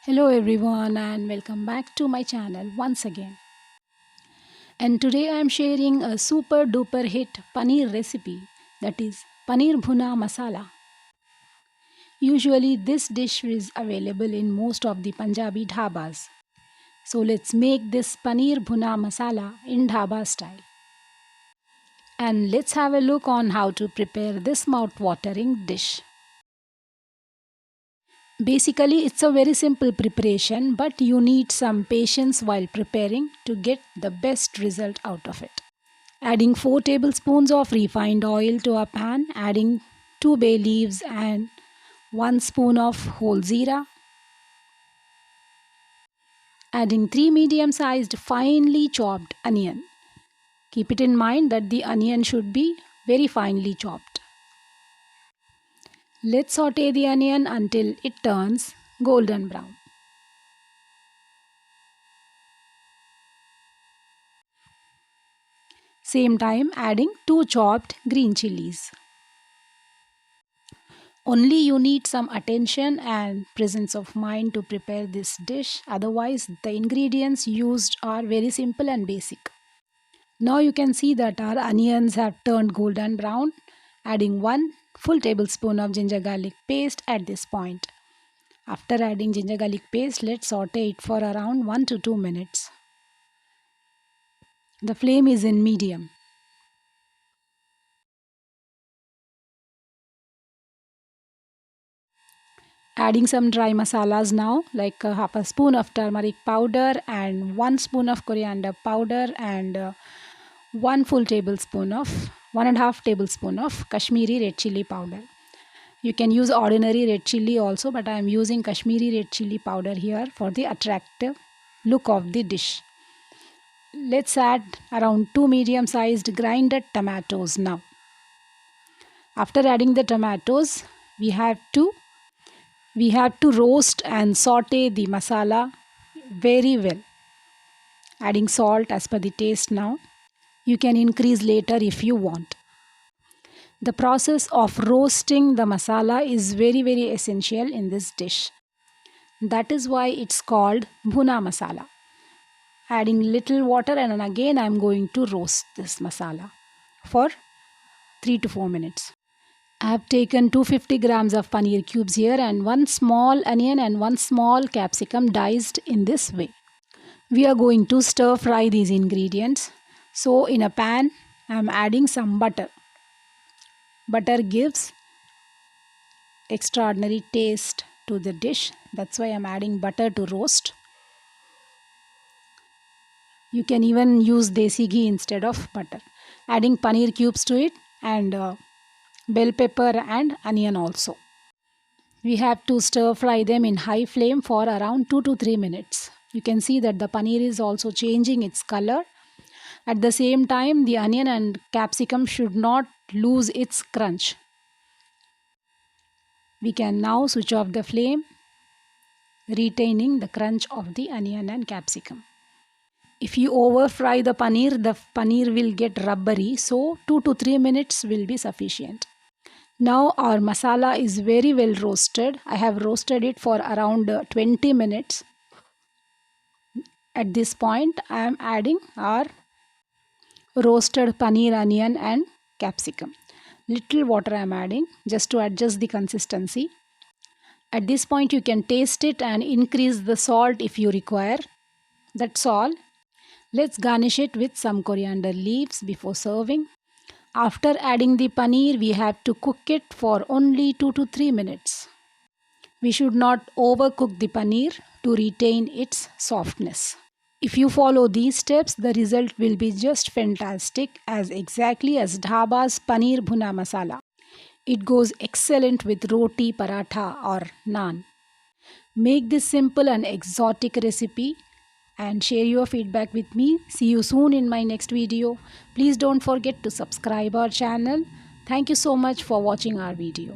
Hello everyone and welcome back to my channel once again. And today I am sharing a super duper hit paneer recipe, that is Paneer Bhuna Masala. Usually this dish is available in most of the Punjabi dhabas. So let's make this Paneer Bhuna Masala in dhaba style. And let's have a look on how to prepare this mouth-watering dish. Basically, it's a very simple preparation, but you need some patience while preparing to get the best result out of it. Adding 4 tablespoons of refined oil to a pan, adding 2 bay leaves and 1 spoon of whole jeera, adding 3 medium-sized finely chopped onion. Keep it in mind that the onion should be very finely chopped. Let's saute the onion until it turns golden brown. Same time adding 2 chopped green chilies. Only you need some attention and presence of mind to prepare this dish, otherwise the ingredients used are very simple and basic. Now you can see that our onions have turned golden brown, adding 1 full tablespoon of ginger garlic paste at this point. After adding ginger garlic paste, let's saute it for around 1 to 2 minutes. The flame is in medium. Adding some dry masalas now, like half a spoon of turmeric powder and 1 spoon of coriander powder and 1.5 tablespoon of Kashmiri red chili powder. You can use ordinary red chili also, but I am using Kashmiri red chili powder here for the attractive look of the dish. Let's add around 2 medium-sized grinded tomatoes now. After adding the tomatoes, we have to roast and saute the masala very well. Adding salt as per the taste now. You can increase later if you want. The process of roasting the masala is very essential in this dish. That is why it's called Bhuna Masala. Adding little water and again I am going to roast this masala for 3 to 4 minutes. I have taken 250 grams of paneer cubes here and 1 small onion and 1 small capsicum diced in this way. We are going to stir fry these ingredients. So in a pan I am adding some butter. Butter gives extraordinary taste to the dish. That's why I am adding butter to roast. You can even use desi ghee instead of butter. Adding paneer cubes to it and bell pepper and onion also. We have to stir fry them in high flame for around 2 to 3 minutes. You can see that the paneer is also changing its color. At the same time, the onion and capsicum should not lose its crunch. We can now switch off the flame, retaining the crunch of the onion and capsicum. If you over fry the paneer will get rubbery, so 2 to 3 minutes will be sufficient. Now our masala is very well roasted. I have roasted it for around 20 minutes. At this point, I am adding our roasted paneer, onion and capsicum. Little water I am adding just to adjust the consistency. At this point you can taste it and increase the salt if you require. That's all. Let's garnish it with some coriander leaves before serving. After adding the paneer, we have to cook it for only 2 to 3 minutes. We should not overcook the paneer to retain its softness. If you follow these steps, the result will be just fantastic, as exactly as Dhaba's Paneer Bhuna Masala. It goes excellent with roti, paratha or naan. Make this simple and exotic recipe and share your feedback with me. See you soon in my next video. Please don't forget to subscribe our channel. Thank you so much for watching our video.